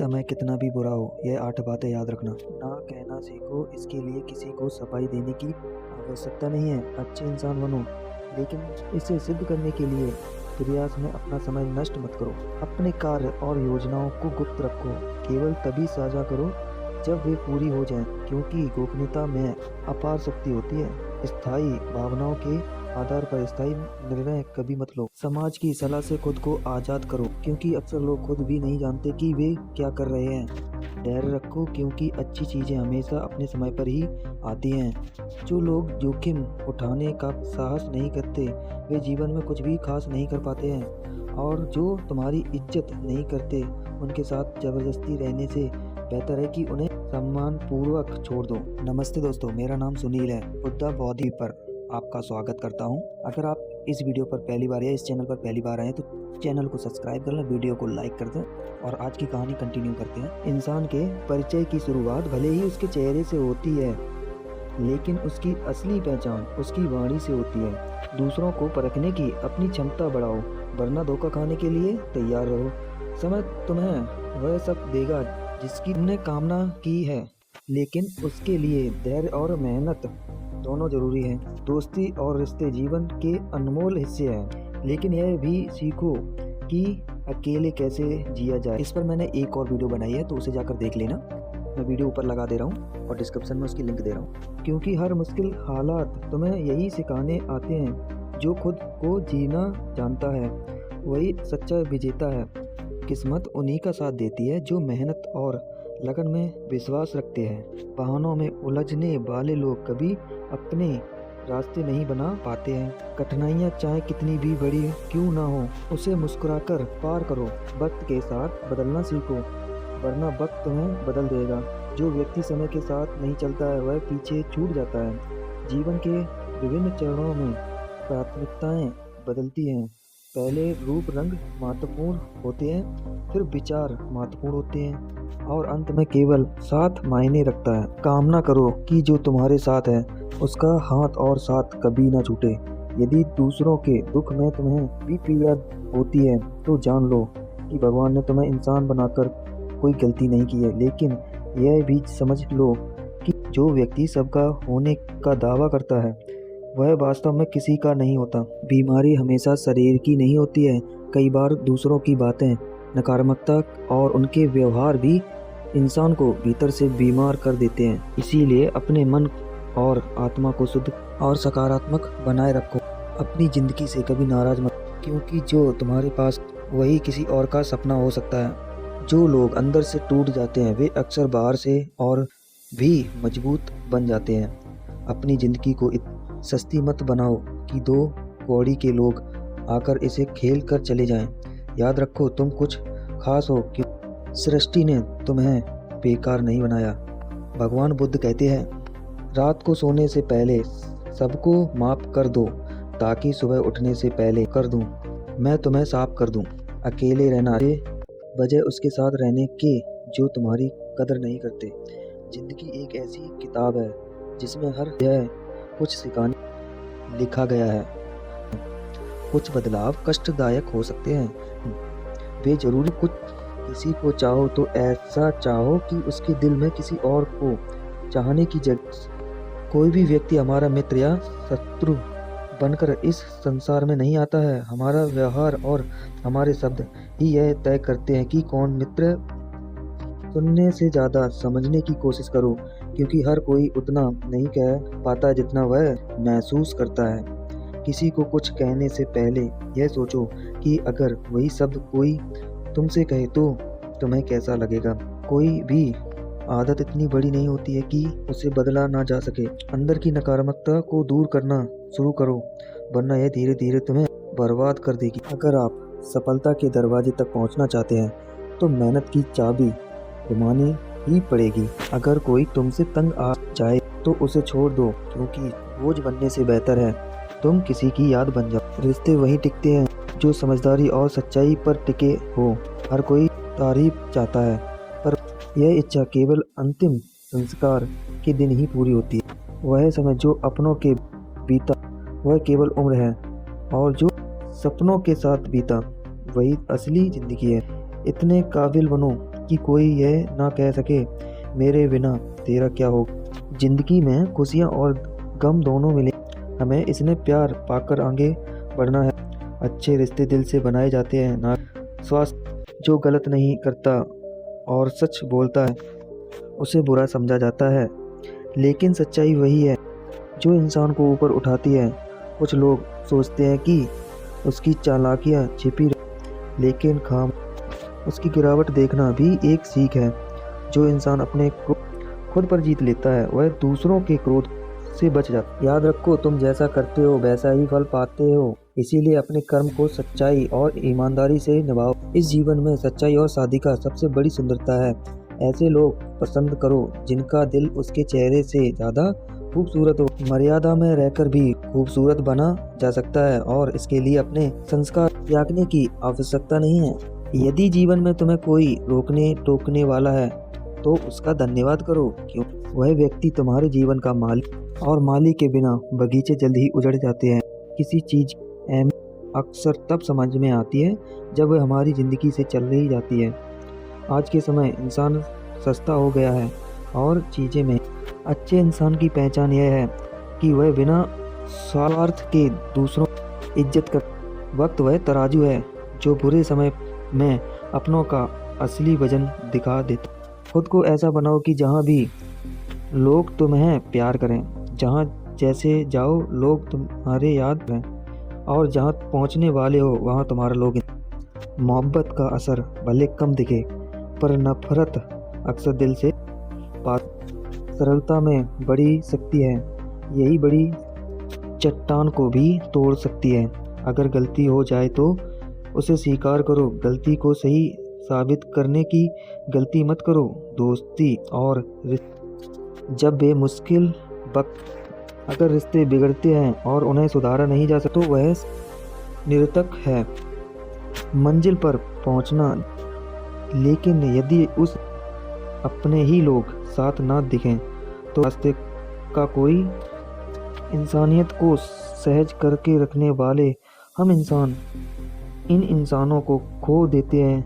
समय कितना भी बुरा हो, यह 8 बातें याद रखना। ना कहना सीखो, इसके लिए किसी को सफाई देने की आवश्यकता नहीं है। अच्छे इंसान बनो, लेकिन इसे सिद्ध करने के लिए प्रयास में अपना समय नष्ट मत करो। अपने कार्य और योजनाओं को गुप्त रखो, केवल तभी साझा करो जब वे पूरी हो जाएं, क्योंकि गोपनीयता में अपार शक्ति होती है। स्थायी भावनाओं के आधार पर स्थायी निर्णय कभी मत लो। समाज की सलाह से खुद को आजाद करो, क्योंकि अक्सर लोग खुद भी नहीं जानते कि वे क्या कर रहे हैं। धैर्य रखो, क्योंकि अच्छी चीजें हमेशा अपने समय पर ही आती हैं। जो लोग जोखिम उठाने का साहस नहीं करते, वे जीवन में कुछ भी खास नहीं कर पाते हैं। और जो तुम्हारी इज्जत नहीं करते, उनके साथ जबरदस्ती रहने से बेहतर है कि उन्हें सम्मान पूर्वक छोड़ दो। नमस्ते दोस्तों, मेरा नाम सुनील है। बुद्धा बौद्धि पर आपका स्वागत करता हूं। अगर आप इस वीडियो पर पहली बार या इस चैनल पर पहली बार आए तो चैनल को सब्सक्राइब कर लें, वीडियो को लाइक कर दें और आज की कहानी कंटिन्यू करते हैं। इंसान के परिचय की शुरुआत भले ही उसके चेहरे से होती है, लेकिन उसकी असली पहचान उसकी वाणी से होती है। दूसरों को परखने की अपनी क्षमता बढ़ाओ, वरना धोखा खाने के लिए तैयार रहो। समय तुम्हें वह सब देगा जिसकी तुमने कामना की है, लेकिन उसके लिए धैर्य और मेहनत दोनों जरूरी है। दोस्ती और रिश्ते जीवन के अनमोल हिस्से हैं, लेकिन यह भी सीखो कि अकेले कैसे जिया जाए। इस पर मैंने एक और वीडियो बनाई है, तो उसे जाकर देख लेना। मैं वीडियो ऊपर लगा दे रहा हूँ और डिस्क्रिप्शन में उसकी लिंक दे रहा हूँ। क्योंकि हर मुश्किल हालात तुम्हें यही सिखाने आते हैं। जो खुद को जीना जानता है वही सच्चा विजेता है। किस्मत उन्हीं का साथ देती है जो मेहनत और लगन में विश्वास रखते हैं। बहानों में उलझने वाले लोग कभी अपने रास्ते नहीं बना पाते हैं। कठिनाइयाँ चाहे कितनी भी बड़ी क्यों ना हो, उसे मुस्कुराकर पार करो। वक्त के साथ बदलना सीखो, वरना वक्त तुम्हें बदल देगा। जो व्यक्ति समय के साथ नहीं चलता है, वह पीछे छूट जाता है। जीवन के विभिन्न चरणों में प्राथमिकताएं बदलती हैं। पहले रूप रंग महत्वपूर्ण होते हैं, फिर विचार महत्वपूर्ण होते हैं और अंत में केवल साथ मायने रखता है। कामना करो कि जो तुम्हारे साथ है उसका हाथ और साथ कभी ना छूटे। यदि दूसरों के दुख में तुम्हें भी पीड़ा होती है, तो जान लो कि भगवान ने तुम्हें इंसान बनाकर कोई गलती नहीं की है। लेकिन यह भी समझ लो कि जो व्यक्ति सबका होने का दावा करता है, वह वास्तव में किसी का नहीं होता। बीमारी हमेशा शरीर की नहीं होती है। कई बार दूसरों की बातें, नकारात्मकता और उनके व्यवहार भी इंसान को भीतर से बीमार कर देते हैं। इसीलिए अपने मन और आत्मा को शुद्ध और सकारात्मक बनाए रखो। अपनी जिंदगी से कभी नाराज मत, क्योंकि जो तुम्हारे पास वही किसी और का सपना हो सकता है। जो लोग अंदर से टूट जाते हैं, वे अक्सर बाहर से और भी मजबूत बन जाते हैं। अपनी जिंदगी को सस्ती मत बनाओ कि 2 कौड़ी के लोग आकर इसे खेल कर चले जाएं। याद रखो, तुम कुछ खास हो, क्यों सृष्टि ने तुम्हें बेकार नहीं बनाया। भगवान बुद्ध कहते हैं, रात को सोने से पहले सबको माफ कर दो, ताकि सुबह उठने से पहले कर दूं मैं तुम्हें साफ कर दूं। अकेले रहना के बजाय उसके साथ रहने के जो तुम्हारी कदर नहीं करते। जिंदगी एक ऐसी किताब है जिसमें हर यह कुछ सिखाने लिखा गया है। कुछ बदलाव कष्टदायक हो सकते हैं। वे जरूरी कुछ किसी को चाहो तो ऐसा चाहो कि उसके दिल में किसी और को चाहने की जगह। कोई भी व्यक्ति हमारा मित्र या शत्रु बनकर इस संसार में नहीं आता है। हमारा व्यवहार और हमारे शब्द ही यह तय करते हैं कि कौन मित्र। सुनने से ज़्यादा समझने की कोशिश करो, क्योंकि हर कोई उतना नहीं कह पाता जितना वह महसूस करता है। किसी को कुछ कहने से पहले यह सोचो कि अगर वही शब्द कोई तुमसे कहे तो तुम्हें कैसा लगेगा। कोई भी आदत इतनी बड़ी नहीं होती है कि उसे बदला ना जा सके। अंदर की नकारात्मकता को दूर करना शुरू करो, वरना यह धीरे धीरे तुम्हें बर्बाद कर देगी। अगर आप सफलता के दरवाजे तक पहुंचना चाहते हैं, तो मेहनत की चाबी घुमानी ही पड़ेगी। अगर कोई तुमसे तंग आ जाए तो उसे छोड़ दो, क्योंकि बोझ बनने से बेहतर है तुम किसी की याद बन जाओ। रिश्ते वहीं टिकते हैं जो समझदारी और सच्चाई पर टिके हो। हर कोई तारीफ चाहता है, पर यह इच्छा केवल अंतिम संस्कार के दिन ही पूरी होती है। वह समय जो अपनों के बीता वह केवल उम्र है, और जो सपनों के साथ बीता वही असली जिंदगी है। इतने काबिल बनो कि कोई यह ना कह सके मेरे बिना तेरा क्या होगा। जिंदगी में खुशियाँ और गम दोनों मिले, हमें इसने प्यार पाकर आगे बढ़ना है। अच्छे रिश्ते दिल से बनाए जाते हैं, ना स्वास्थ्य। जो गलत नहीं करता और सच बोलता है उसे बुरा समझा जाता है, लेकिन सच्चाई वही है जो इंसान को ऊपर उठाती है। कुछ लोग सोचते हैं कि उसकी चालाकियाँ छिपी लेकिन खाम उसकी गिरावट देखना भी एक सीख है। जो इंसान अपने को खुद पर जीत लेता है वह दूसरों के क्रोध से बच जाता है। याद रखो, तुम जैसा करते हो वैसा ही फल पाते हो, इसीलिए अपने कर्म को सच्चाई और ईमानदारी से निभाओ। इस जीवन में सच्चाई और सादगी सबसे बड़ी सुंदरता है। ऐसे लोग पसंद करो जिनका दिल उसके चेहरे से ज़्यादा खूबसूरत हो। मर्यादा में रहकर भी खूबसूरत बना जा सकता है और इसके लिए अपने संस्कार त्यागने की आवश्यकता नहीं है। यदि जीवन में तुम्हें कोई रोकने टोकने वाला है तो उसका धन्यवाद करो, क्यों वह व्यक्ति तुम्हारे जीवन का मालिक, और माली के बिना बगीचे जल्द ही उजड़ जाते हैं। किसी चीज़ अहमियत अक्सर तब समझ में आती है जब वह हमारी ज़िंदगी से चल रही जाती है। आज के समय इंसान सस्ता हो गया है और चीज़ें में। अच्छे इंसान की पहचान यह है कि वह बिना स्वार्थ के दूसरों की इज्जत कर। वक्त वह तराजू है जो बुरे समय में अपनों का असली वजन दिखा देता। खुद को ऐसा बनाओ कि जहाँ भी लोग तुम्हें प्यार करें, जहाँ जैसे जाओ लोग तुम्हारे याद करें, और जहाँ पहुँचने वाले हो वहाँ तुम्हारा लोग। मोहब्बत का असर भले कम दिखे पर नफरत अक्सर दिल से पास। सरलता में बड़ी शक्ति है, यही बड़ी चट्टान को भी तोड़ सकती है। अगर गलती हो जाए तो उसे स्वीकार करो, गलती को सही साबित करने की गलती मत करो। दोस्ती और जब बेमुश्किल वक्त अगर रिश्ते बिगड़ते हैं और उन्हें सुधारा नहीं जा सकता तो वह निरर्थक है। मंजिल पर पहुंचना, लेकिन यदि उस अपने ही लोग साथ ना दिखें तो रास्ते का कोई। इंसानियत को सहज करके रखने वाले हम इंसान इन इंसानों को खो देते हैं।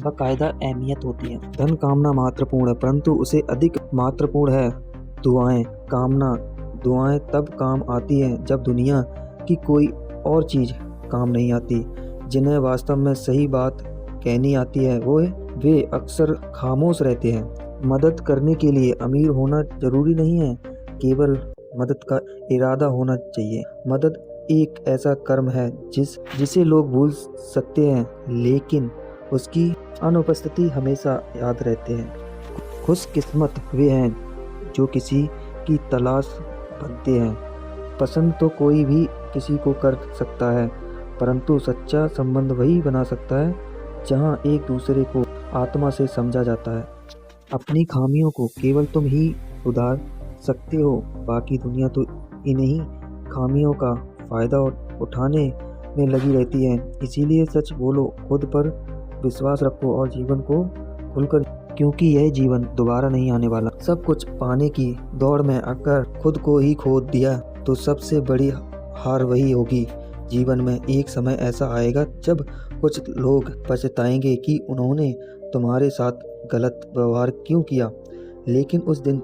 बाकायदा अहमियत होती है। धन कामना महत्वपूर्ण है, परंतु उसे अधिक महत्वपूर्ण है दुआएं। दुआएं तब काम आती हैं जब दुनिया की कोई और चीज़ काम नहीं आती। जिन्हें वास्तव में सही बात कहनी आती है वे अक्सर खामोश रहते हैं। मदद करने के लिए अमीर होना जरूरी नहीं है, केवल मदद का इरादा होना चाहिए। मदद एक ऐसा कर्म है जिसे लोग भूल सकते हैं, लेकिन उसकी अनुपस्थिति हमेशा याद रहते हैं। खुशकिस्मत वे हैं जो किसी की तलाश बनते हैं। पसंद तो कोई भी किसी को कर सकता है, परंतु सच्चा संबंध वही बना सकता है जहां एक दूसरे को आत्मा से समझा जाता है। अपनी खामियों को केवल तुम ही सुधार सकते हो, बाकी दुनिया तो इन्हीं खामियों का फ़ायदा उठाने में लगी रहती है। इसीलिए सच बोलो, खुद पर विश्वास रखो और जीवन को खुलकर, क्योंकि यह जीवन दोबारा नहीं आने वाला। सब कुछ पाने की दौड़ में अगर खुद को ही खो दिया तो सबसे बड़ी हार वही होगी। जीवन में एक समय ऐसा आएगा जब कुछ लोग पछताएंगे कि उन्होंने तुम्हारे साथ गलत व्यवहार क्यों किया, लेकिन उस दिन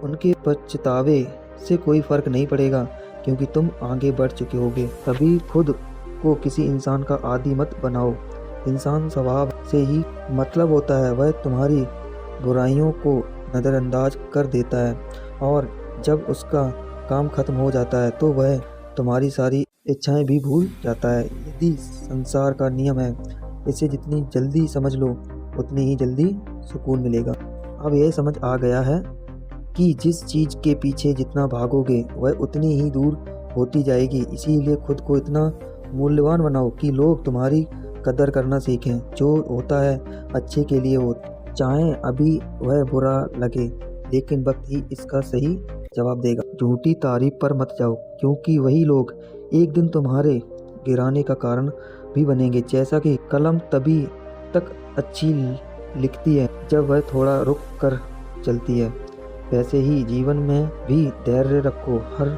उनके पछतावे से कोई फ़र्क नहीं पड़ेगा, क्योंकि तुम आगे बढ़ चुके होगे। कभी खुद को किसी इंसान का आदी मत बनाओ। इंसान स्वभाव से ही मतलब होता है, वह तुम्हारी बुराइयों को नज़रअंदाज कर देता है, और जब उसका काम खत्म हो जाता है तो वह तुम्हारी सारी इच्छाएं भी भूल जाता है। यदि संसार का नियम है, इसे जितनी जल्दी समझ लो उतनी ही जल्दी सुकून मिलेगा। अब यह समझ आ गया है कि जिस चीज़ के पीछे जितना भागोगे वह उतनी ही दूर होती जाएगी। इसीलिए खुद को इतना मूल्यवान बनाओ कि लोग तुम्हारी कदर करना सीखें। जो होता है अच्छे के लिए हो, चाहे अभी वह बुरा लगे, लेकिन वक्त ही इसका सही जवाब देगा। झूठी तारीफ पर मत जाओ, क्योंकि वही लोग एक दिन तुम्हारे गिराने का कारण भी बनेंगे। जैसा कि कलम तभी तक अच्छी लिखती है जब वह थोड़ा रुक कर चलती है, वैसे ही जीवन में भी धैर्य रखो। हर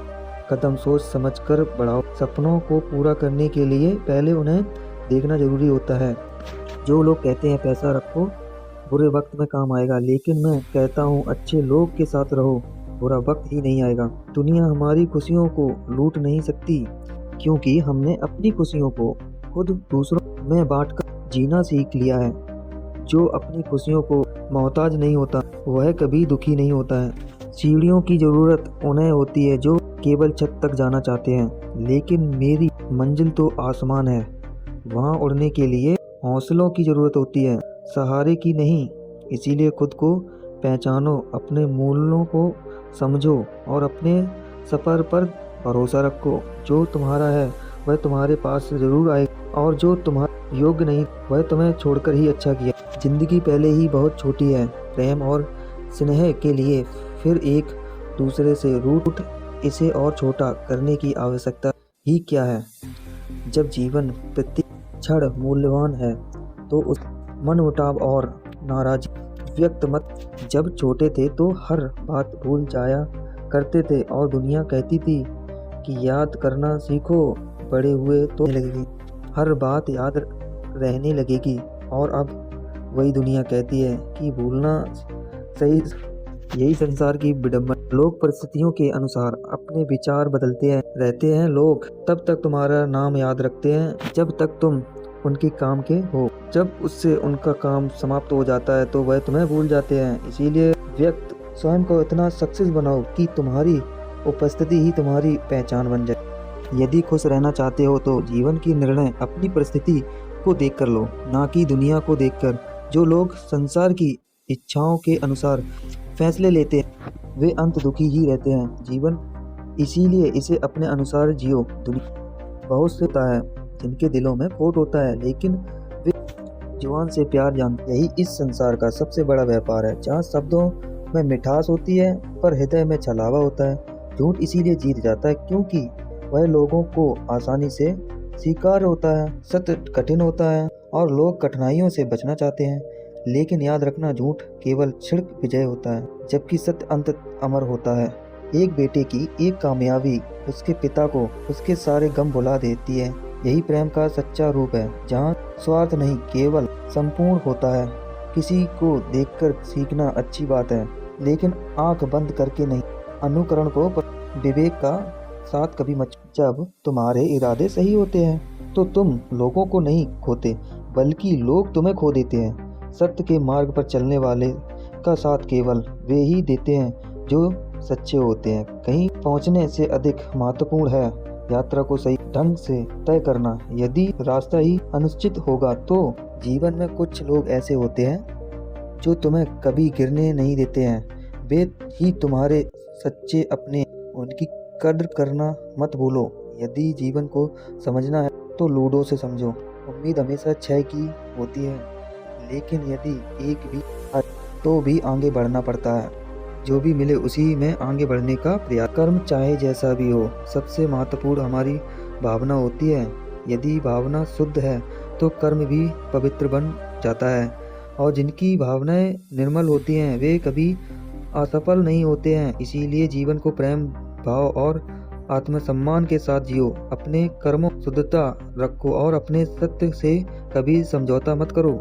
कदम सोच समझकर बढ़ाओ। सपनों को पूरा करने के लिए पहले उन्हें देखना जरूरी होता है। जो लोग कहते हैं पैसा रखो बुरे वक्त में काम आएगा, लेकिन मैं कहता हूँ अच्छे लोग के साथ रहो, बुरा वक्त ही नहीं आएगा। दुनिया हमारी खुशियों को लूट नहीं सकती, क्योंकि हमने अपनी खुशियों को खुद दूसरों में बांटकर जीना सीख लिया है। जो अपनी खुशियों को मोहताज नहीं होता, वह कभी दुखी नहीं होता है। सीढ़ियों की जरूरत उन्हें होती है जो केवल छत तक जाना चाहते हैं, लेकिन मेरी मंजिल तो आसमान है। वहाँ उड़ने के लिए हौसलों की जरूरत होती है, सहारे की नहीं। इसीलिए खुद को पहचानो, अपने मूल्यों को समझो और अपने सफ़र पर भरोसा रखो। जो तुम्हारा है वह तुम्हारे पास जरूर आएगा, और जो तुम्हारे योग्य नहीं वह तुम्हें छोड़कर ही अच्छा किया। जिंदगी पहले ही बहुत छोटी है, प्रेम और स्नेह के लिए फिर एक दूसरे से रूठ इसे और छोटा करने की आवश्यकता ही क्या है। जब जीवन प्रति क्षण मूल्यवान है तो उस मनमुटाव और नाराजी व्यक्त मत। जब छोटे थे तो हर बात भूल जाया करते थे और दुनिया कहती थी कि याद करना सीखो, बड़े हुए तो लगेगी, हर बात याद रहने लगेगी। और अब वही दुनिया कहती है कि भूलना सही। यही संसार की विडंबना। लोग परिस्थितियों के अनुसार अपने विचार बदलते हैं रहते हैं। लोग तब तक तुम्हारा नाम याद रखते हैं जब तक तुम उनके काम के हो। जब उससे उनका काम समाप्त हो जाता है तो वह तुम्हें भूल जाते हैं। इसीलिए व्यक्ति स्वयं को इतना सक्सेस बनाओ कि तुम्हारी उपस्थिति ही तुम्हारी पहचान बन जाए। यदि खुश रहना चाहते हो तो जीवन की निर्णय अपनी परिस्थिति को देखकर लो, ना कि दुनिया को देखकर। जो लोग संसार की इच्छाओं के अनुसार फैसले लेते हैं वे अंत दुखी ही रहते हैं। जीवन इसीलिए इसे अपने अनुसार जियो। दुनिया बहुत से होता है जिनके दिलों में खोट होता है, लेकिन वे जुबान से प्यार जानते। यही इस संसार का सबसे बड़ा व्यापार है, जहाँ शब्दों में मिठास होती है पर हृदय में छलावा होता है। झूठ इसीलिए जीत जाता है क्योंकि वह लोगों को आसानी से स्वीकार होता है। सत्य कठिन होता है और लोग कठिनाइयों से बचना चाहते हैं, लेकिन याद रखना झूठ केवल क्षणिक विजय होता है, जबकि सत्य अंत अमर होता है। एक बेटे की एक कामयाबी उसके पिता को उसके सारे गम भुला देती है। यही प्रेम का सच्चा रूप है, जहाँ स्वार्थ नहीं केवल संपूर्ण होता है। किसी को देखकर सीखना अच्छी बात है, लेकिन आंख बंद करके नहीं। अनुकरण को विवेक का साथ कभी मत। जब तुम्हारे इरादे सही होते हैं तो तुम लोगों को नहीं खोते, बल्कि लोग तुम्हें खो देते हैं। सत्य के मार्ग पर चलने वाले का साथ केवल वे ही देते हैं जो सच्चे होते हैं। कहीं पहुंचने से अधिक महत्वपूर्ण है यात्रा को सही ढंग से तय करना। यदि रास्ता ही अनिश्चित होगा तो जीवन में कुछ लोग ऐसे होते हैं जो तुम्हें कभी गिरने नहीं देते हैं। वे ही तुम्हारे सच्चे अपने। उनकी कद्र करना मत भूलो। यदि जीवन को समझना है तो लूडो से समझो। उम्मीद हमेशा क्षय की होती है, लेकिन यदि एक भी तो भी आगे बढ़ना पड़ता है। जो भी मिले उसी में आगे बढ़ने का प्रयास। कर्म चाहे जैसा भी हो, सबसे महत्वपूर्ण हमारी भावना होती है। यदि भावना शुद्ध है तो कर्म भी पवित्र बन जाता है, और जिनकी भावनाएं निर्मल होती हैं वे कभी असफल नहीं होते हैं। इसीलिए जीवन को प्रेम भाव और आत्मसम्मान के साथ जियो। अपने कर्मों शुद्धता रखो और अपने सत्य से कभी समझौता मत करो।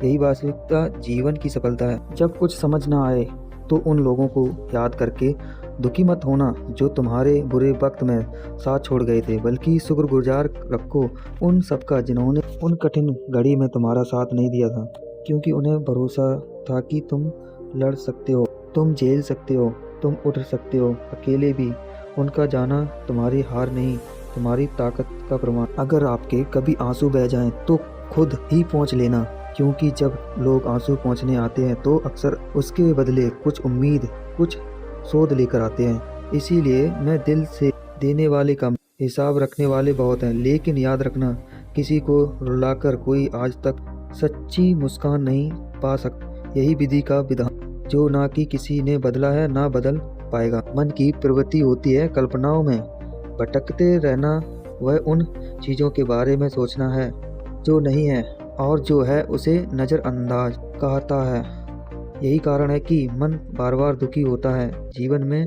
यही वास्तविकता जीवन की सफलता है। जब कुछ समझ ना आए तो उन लोगों को याद करके दुखी मत होना जो तुम्हारे बुरे वक्त में साथ छोड़ गए थे, बल्कि शुक्रगुजार रखो उन सबका जिन्होंने उन कठिन घड़ी में तुम्हारा साथ नहीं दिया था, क्योंकि उन्हें भरोसा था कि तुम लड़ सकते हो, तुम झेल सकते हो, तुम उठ सकते हो अकेले भी। उनका जाना तुम्हारी हार नहीं, तुम्हारी ताकत का प्रमाण। अगर आपके कभी आंसू बह जाएं तो खुद ही पहुंच लेना, क्योंकि जब लोग आंसू पहुंचने आते हैं तो अक्सर उसके बदले कुछ उम्मीद, कुछ सोध लेकर आते हैं। इसीलिए मैं दिल से देने वाले कम, हिसाब रखने वाले बहुत हैं। लेकिन याद रखना, किसी को रुलाकर कोई आज तक सच्ची मुस्कान नहीं पा सकता। यही विधि का विधान जो ना कि किसी ने बदला है ना बदल पाएगा। मन की प्रवृत्ति होती है कल्पनाओं में भटकते रहना। वह उन चीज़ों के बारे में सोचना है जो नहीं है, और जो है उसे नज़रअंदाज कहता है। यही कारण है कि मन बार बार दुखी होता है। जीवन में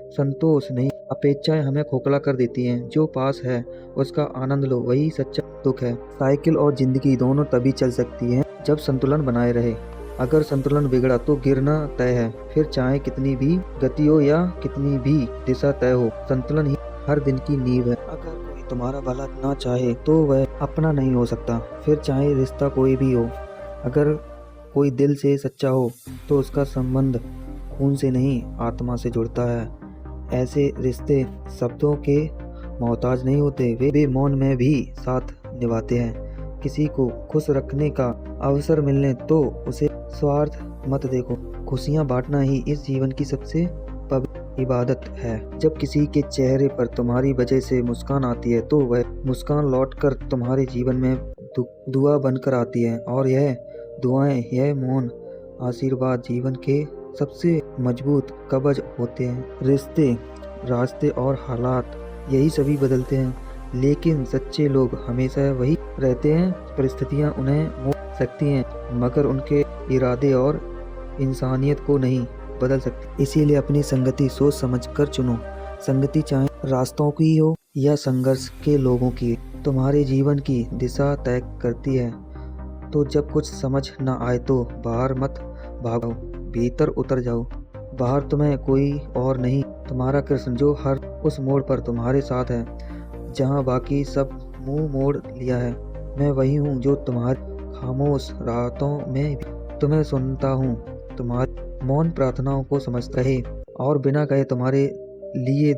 संतोष नहीं, अपेक्षाएं हमें खोखला कर देती हैं। जो पास है उसका आनंद लो, वही सच्चा दुख है। साइकिल और जिंदगी दोनों तभी चल सकती हैं जब संतुलन बनाए रहे। अगर संतुलन बिगड़ा तो गिरना तय है। फिर चाहे कितनी भी गति हो या कितनी भी दिशा तय हो, संतुलन ही हर दिन की नींव है। अगर कोई तुम्हारा भला ना चाहे तो वह अपना नहीं हो सकता। फिर चाहे रिश्ता कोई भी हो, अगर कोई दिल से सच्चा हो तो उसका संबंध खून से नहीं आत्मा से जुड़ता है। ऐसे रिश्ते शब्दों के मोहताज नहीं होते, वे मौन में भी साथ निभाते हैं। किसी को खुश रखने का अवसर मिलने तो उसे स्वार्थ मत देखो। खुशियाँ बांटना ही इस जीवन की सबसे पवित्र इबादत है। जब किसी के चेहरे पर तुम्हारी वजह से मुस्कान आती है तो वह मुस्कान लौटकर तुम्हारे जीवन में दुआ बनकर आती है, और यह दुआएं, यह मौन आशीर्वाद जीवन के सबसे मजबूत कवच होते हैं। रिश्ते, रास्ते और हालात यही सभी बदलते हैं, लेकिन सच्चे लोग हमेशा वही रहते हैं। परिस्थितियां उन्हें मोड़ सकती हैं, मगर उनके इरादे और इंसानियत को नहीं बदल सकती। इसीलिए अपनी संगति सोच समझकर चुनो। संगति चाहे रास्तों की हो या संघर्ष के लोगों की, तुम्हारे जीवन की दिशा तय करती है। तो जब कुछ समझ न आए तो बाहर मत भागो, भीतर उतर जाओ। बाहर तुम्हें कोई और नहीं, तुम्हारा कृष्ण, जो हर उस मोड़ पर तुम्हारे साथ है जहाँ बाकी सब मुंह मोड़ लिया है। मैं वही हूँ जो तुम्हारी खामोश रातों में भी तुम्हें सुनता हूँ, तुम्हारी मौन प्रार्थनाओं को समझता है और बिना कहे तुम्हारे लिए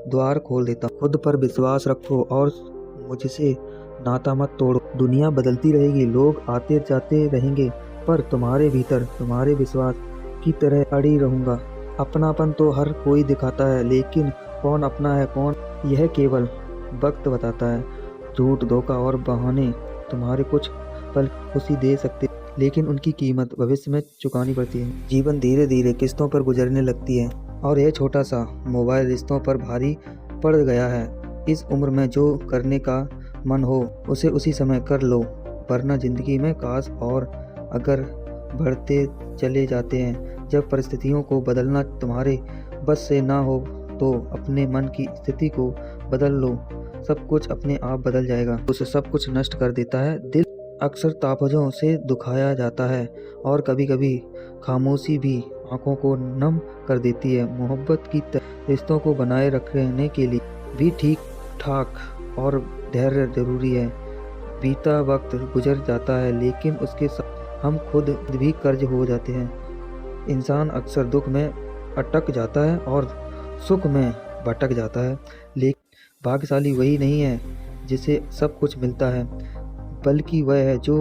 द्वार खोल देता हूँ। खुद पर विश्वास रखो और मुझसे नाता मत तोड़ो। दुनिया बदलती रहेगी, लोग आते जाते रहेंगे, पर तुम्हारे भीतर तुम्हारे विश्वास की तरह अड़ी रहूँगा। अपनापन तो हर कोई दिखाता है, लेकिन कौन अपना है कौन, यह केवल वक्त बताता है। झूठ, धोखा और बहाने तुम्हारे कुछ पल खुशी दे सकते, लेकिन उनकी कीमत भविष्य में चुकानी पड़ती है। जीवन धीरे धीरे किस्तों पर गुजरने लगती है और यह छोटा सा मोबाइल रिश्तों पर भारी पड़ गया है। इस उम्र में जो करने का मन हो उसे उसी समय कर लो, वरना जिंदगी में काश और अगर बढ़ते चले जाते हैं। जब परिस्थितियों को बदलना तुम्हारे बस से ना हो तो अपने मन की स्थिति को बदल लो, सब कुछ अपने आप बदल जाएगा। उसे सब कुछ नष्ट कर देता है। दिल अक्सर तापजों से दुखाया जाता है और कभी कभी खामोशी भी आंखों को नम कर देती है। मोहब्बत की रिश्तों को बनाए रखने के लिए भी ठीक ठाक और धैर्य जरूरी है। बीता वक्त गुजर जाता है, लेकिन उसके साथ हम खुद भी कर्ज हो जाते हैं। इंसान अक्सर दुख में अटक जाता है और सुख में भटक जाता है, लेकिन भाग्यशाली वही नहीं है जिसे सब कुछ मिलता है, बल्कि वह है जो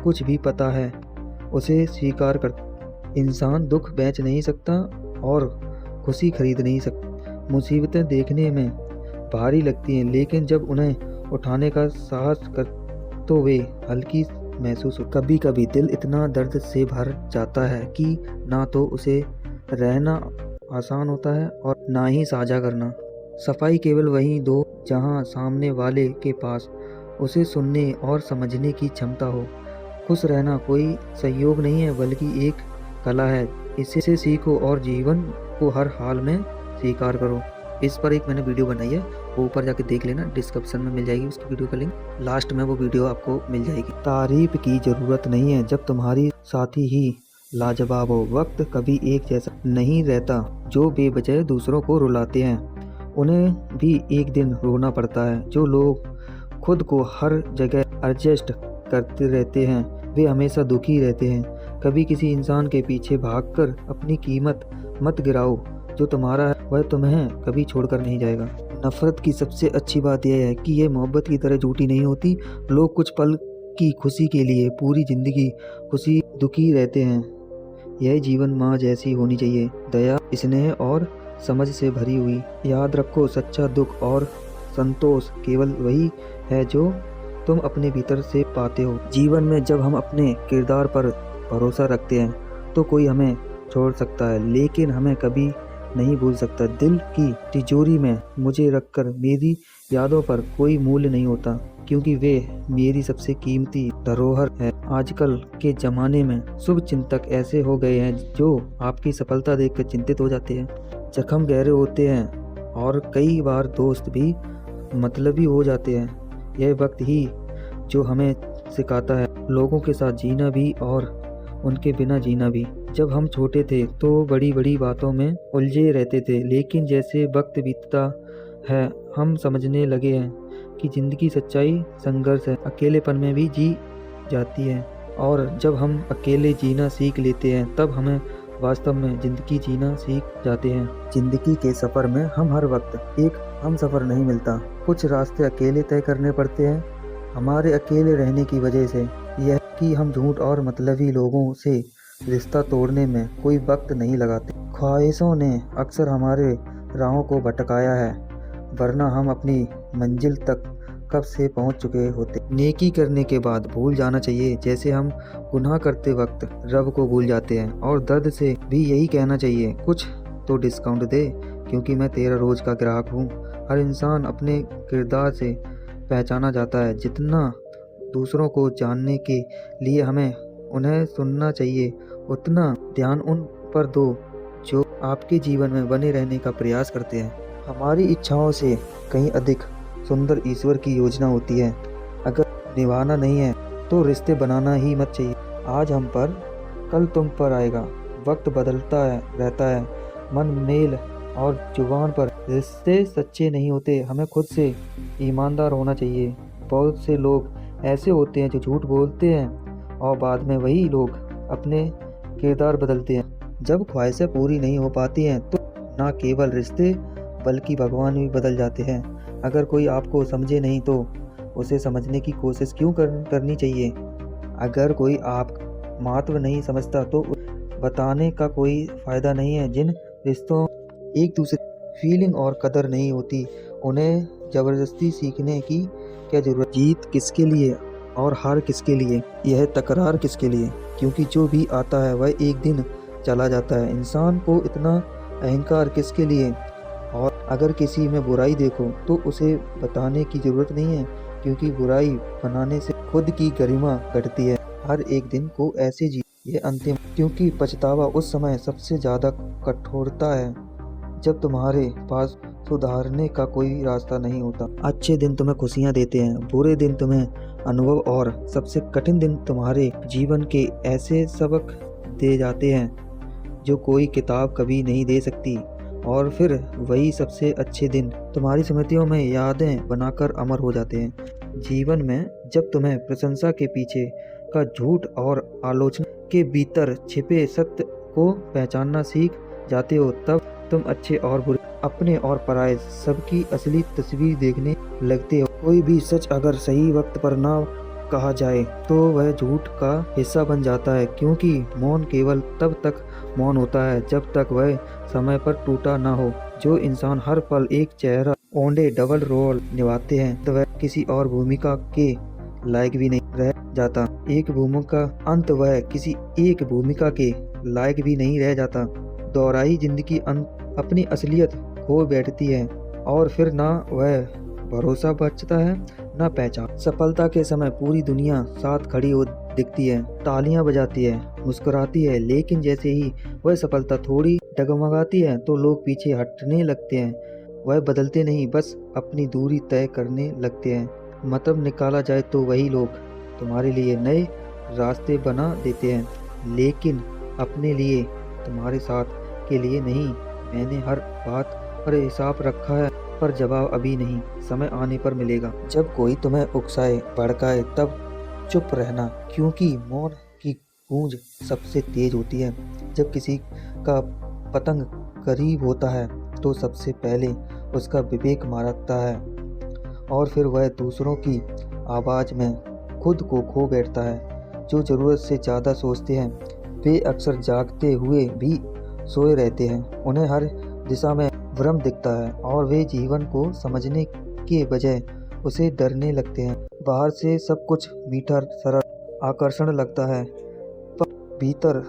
कुछ भी पता है उसे स्वीकार कर। इंसान दुख बेच नहीं सकता और खुशी खरीद नहीं सकता। मुसीबतें देखने में भारी लगती हैं, लेकिन जब उन्हें उठाने का साहस कर तो वे हल्की महसूस हो। कभी कभी दिल इतना दर्द से भर जाता है कि ना तो उसे रहना आसान होता है और ना ही साझा करना। सफाई केवल वहीं दो जहां सामने वाले के पास उसे सुनने और समझने की क्षमता हो। खुश रहना कोई संयोग नहीं है, बल्कि एक कला है। इसे सीखो और जीवन को हर हाल में स्वीकार करो। इस पर एक मैंने वीडियो बनाई है, वो ऊपर जाके देख लेना, डिस्क्रिप्शन में मिल जाएगी उसकी वीडियो का लिंक, लास्ट में वो वीडियो आपको मिल जाएगी। तारीफ की जरूरत नहीं है जब तुम्हारी साथी ही लाजवाब हो। वक्त कभी एक जैसा नहीं रहता। जो बेवजह दूसरों को रुलाते हैं उन्हें भी एक दिन रोना पड़ता है। जो लोग खुद को हर जगह एडजस्ट करते रहते हैं वे हमेशा दुखी रहते हैं। कभी किसी इंसान के पीछे भागकर अपनी कीमत मत गिराओ। जो तुम्हारा है वह तुम्हें कभी छोड़कर नहीं जाएगा। नफरत की सबसे अच्छी बात यह है कि यह मोहब्बत की तरह झूठी नहीं होती। लोग कुछ पल की खुशी के लिए पूरी जिंदगी खुशी दुखी रहते हैं। यह जीवन माँ जैसी होनी चाहिए, दया, स्नेह और समझ से भरी हुई। याद रखो, सच्चा दुख और संतोष केवल वही है जो तुम अपने भीतर से पाते हो। जीवन में जब हम अपने किरदार पर भरोसा रखते हैं तो कोई हमें छोड़ सकता है, लेकिन हमें कभी नहीं भूल सकता। दिल की तिजोरी में मुझे रखकर मेरी यादों पर कोई मूल्य नहीं होता, क्योंकि वे मेरी सबसे कीमती धरोहर है। आजकल के ज़माने में शुभ चिंतक ऐसे हो गए हैं जो आपकी सफलता देखकर चिंतित हो जाते हैं। जख्म गहरे होते हैं और कई बार दोस्त भी मतलबी हो जाते हैं। यह वक्त ही जो हमें सिखाता है लोगों के साथ जीना भी और उनके बिना जीना भी। जब हम छोटे थे तो बड़ी बड़ी बातों में उलझे रहते थे, लेकिन जैसे वक्त बीतता है हम समझने लगे हैं कि जिंदगी सच्चाई संघर्ष है, अकेलेपन में भी जी जाती है। और जब हम अकेले जीना सीख लेते हैं तब हमें वास्तव में जिंदगी जीना सीख जाते हैं। जिंदगी के सफ़र में हम हर वक्त एक हम सफ़र नहीं मिलता, कुछ रास्ते अकेले तय करने पड़ते हैं। हमारे अकेले रहने की वजह से यह कि हम झूठ और मतलबी लोगों से रिश्ता तोड़ने में कोई वक्त नहीं लगाते। ख्वाहिशों ने अक्सर हमारे राहों को भटकाया है, वरना हम अपनी मंजिल तक कब से पहुंच चुके होते। नेकी करने के बाद भूल जाना चाहिए, जैसे हम गुनाह करते वक्त रब को भूल जाते हैं। और दर्द से भी यही कहना चाहिए, कुछ तो डिस्काउंट दे, क्योंकि मैं तेरा रोज का ग्राहक हूँ। हर इंसान अपने किरदार से पहचाना जाता है। जितना दूसरों को जानने के लिए हमें उन्हें सुनना चाहिए, उतना ध्यान उन पर दो जो आपके जीवन में बने रहने का प्रयास करते हैं। हमारी इच्छाओं से कहीं अधिक सुंदर ईश्वर की योजना होती है। अगर निभाना नहीं है तो रिश्ते बनाना ही मत चाहिए। आज हम पर कल तुम पर आएगा। वक्त बदलता है रहता है, मन मेल और जुबान पर रिश्ते सच्चे नहीं होते। हमें खुद से ईमानदार होना चाहिए। बहुत से लोग ऐसे होते हैं जो झूठ बोलते हैं और बाद में वही लोग अपने किरदार बदलते हैं। जब ख्वाहिशें पूरी नहीं हो पाती हैं तो ना केवल रिश्ते बल्कि भगवान भी बदल जाते हैं। अगर कोई आपको समझे नहीं तो उसे समझने की कोशिश क्यों करनी चाहिए। अगर कोई आप महत्व नहीं समझता तो बताने का कोई फ़ायदा नहीं है। जिन रिश्तों एक दूसरे फीलिंग और कदर नहीं होती, उन्हें ज़बरदस्ती सीखने की क्या ज़रूरत। जीत किसके लिए और हार किसके लिए, यह तकरार किसके लिए, क्योंकि जो भी आता है वह एक दिन चला जाता है। इंसान को इतना अहंकार किसके लिए। और अगर किसी में बुराई देखो तो उसे बताने की ज़रूरत नहीं है, क्योंकि बुराई बनाने से खुद की गरिमा घटती है। हर एक दिन को ऐसे जी ये अंतिम, क्योंकि पछतावा उस समय सबसे ज़्यादा कठोरता है जब तुम्हारे पास सुधारने का कोई रास्ता नहीं होता। अच्छे दिन तुम्हें खुशियाँ देते हैं, बुरे दिन तुम्हें अनुभव, और सबसे कठिन दिन तुम्हारे जीवन के ऐसे सबक दे जाते हैं जो कोई किताब कभी नहीं दे सकती। और फिर वही सबसे अच्छे दिन तुम्हारी स्मृतियों में यादें बनाकर अमर हो जाते हैं। जीवन में जब तुम्हें प्रशंसा के पीछे का झूठ और आलोचना के भीतर छिपे सत्य को पहचानना सीख जाते हो, तब तुम अच्छे और बुरे, अपने और पराये सबकी असली तस्वीर देखने लगते हो। कोई भी सच अगर सही वक्त पर ना कहा जाए तो वह झूठ का हिस्सा बन जाता है, क्योंकि मौन केवल तब तक मौन होता है जब तक वह समय पर टूटा ना हो। जो इंसान हर पल एक चेहरा ओंडे डबल रोल निभाते हैं तो वह किसी और भूमिका के लायक भी नहीं रह जाता। एक भूमिका अंत वह किसी एक भूमिका के लायक भी नहीं रह जाता। दोहराई जिंदगी अपनी असलियत खो बैठती है और फिर ना वह भरोसा बचता है ना पहचान। सफलता के समय पूरी दुनिया साथ खड़ी हो दिखती है, तालियां बजाती है, मुस्कुराती है, लेकिन जैसे ही वह सफलता थोड़ी डगमगाती है तो लोग पीछे हटने लगते हैं। वह बदलते नहीं, बस अपनी दूरी तय करने लगते हैं। मतलब निकाला जाए तो वही लोग तुम्हारे लिए नए रास्ते बना देते हैं, लेकिन अपने लिए तुम्हारे साथ के लिए नहीं। मैंने हर बात पर हिसाब रखा है, पर जवाब अभी नहीं, समय आने पर मिलेगा। जब कोई तुम्हें उकसाए भड़काए तब चुप रहना, क्योंकि मौन की गूंज सबसे तेज होती है। जब किसी का पतंग करीब होता है तो सबसे पहले उसका विवेक मारता है और फिर वह दूसरों की आवाज़ में खुद को खो बैठता है। जो ज़रूरत से ज़्यादा सोचते हैं वे अक्सर जागते हुए भी सोए रहते हैं। उन्हें हर दिशा में भ्रम दिखता है और वे जीवन को समझने के बजाय उसे डरने लगते हैं। बाहर से सब कुछ मीठा सरल आकर्षण लगता है, पर भीतर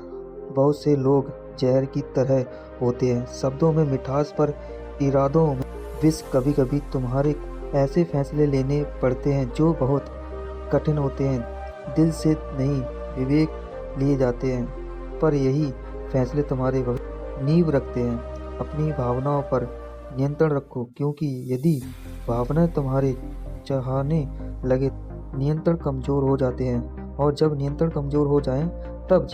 बहुत से लोग जहर की तरह होते हैं। शब्दों में मिठास पर इरादों में विष। कभी कभी तुम्हारे ऐसे फैसले लेने पड़ते हैं जो बहुत कठिन होते हैं। दिल से नहीं, विवेक लिए जाते हैं, पर यही फैसले तुम्हारे नींव रखते हैं। अपनी भावनाओं पर नियंत्रण रखो, क्योंकि यदि भावनाएं तुम्हारे चाहने लगे नियंत्रण कमज़ोर हो जाते हैं, और जब नियंत्रण कमज़ोर हो जाए तब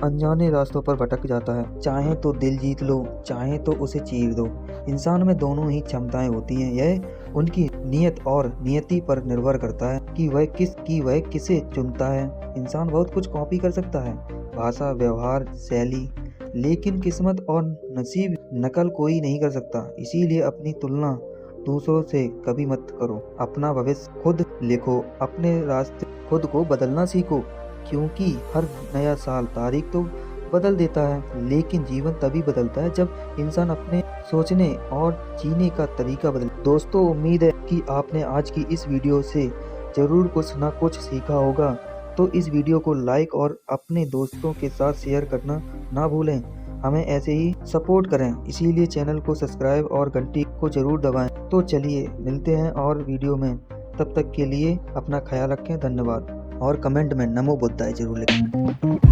अनजाने रास्तों पर भटक जाता है। चाहे तो दिल जीत लो, चाहे तो उसे चीर दो। इंसान में दोनों ही क्षमताएं होती हैं। यह उनकी नियत और नियति पर निर्भर करता है कि वह किसे चुनता है। इंसान बहुत कुछ कॉपी कर सकता है, भाषा, व्यवहार, शैली, लेकिन किस्मत और नसीब नकल कोई नहीं कर सकता। इसीलिए अपनी तुलना दूसरों से कभी मत करो। अपना भविष्य खुद लिखो, अपने रास्ते खुद को बदलना सीखो, क्योंकि हर नया साल तारीख तो बदल देता है, लेकिन जीवन तभी बदलता है जब इंसान अपने सोचने और जीने का तरीका बदले। दोस्तों, उम्मीद है कि आपने आज की इस वीडियो से जरूर कुछ ना कुछ सीखा होगा। तो इस वीडियो को लाइक और अपने दोस्तों के साथ शेयर करना ना भूलें। हमें ऐसे ही सपोर्ट करें, इसीलिए चैनल को सब्सक्राइब और घंटी को जरूर दबाएं। तो चलिए मिलते हैं और वीडियो में, तब तक के लिए अपना ख्याल रखें। धन्यवाद। और कमेंट में नमो बुद्धाय जरूर लिखें।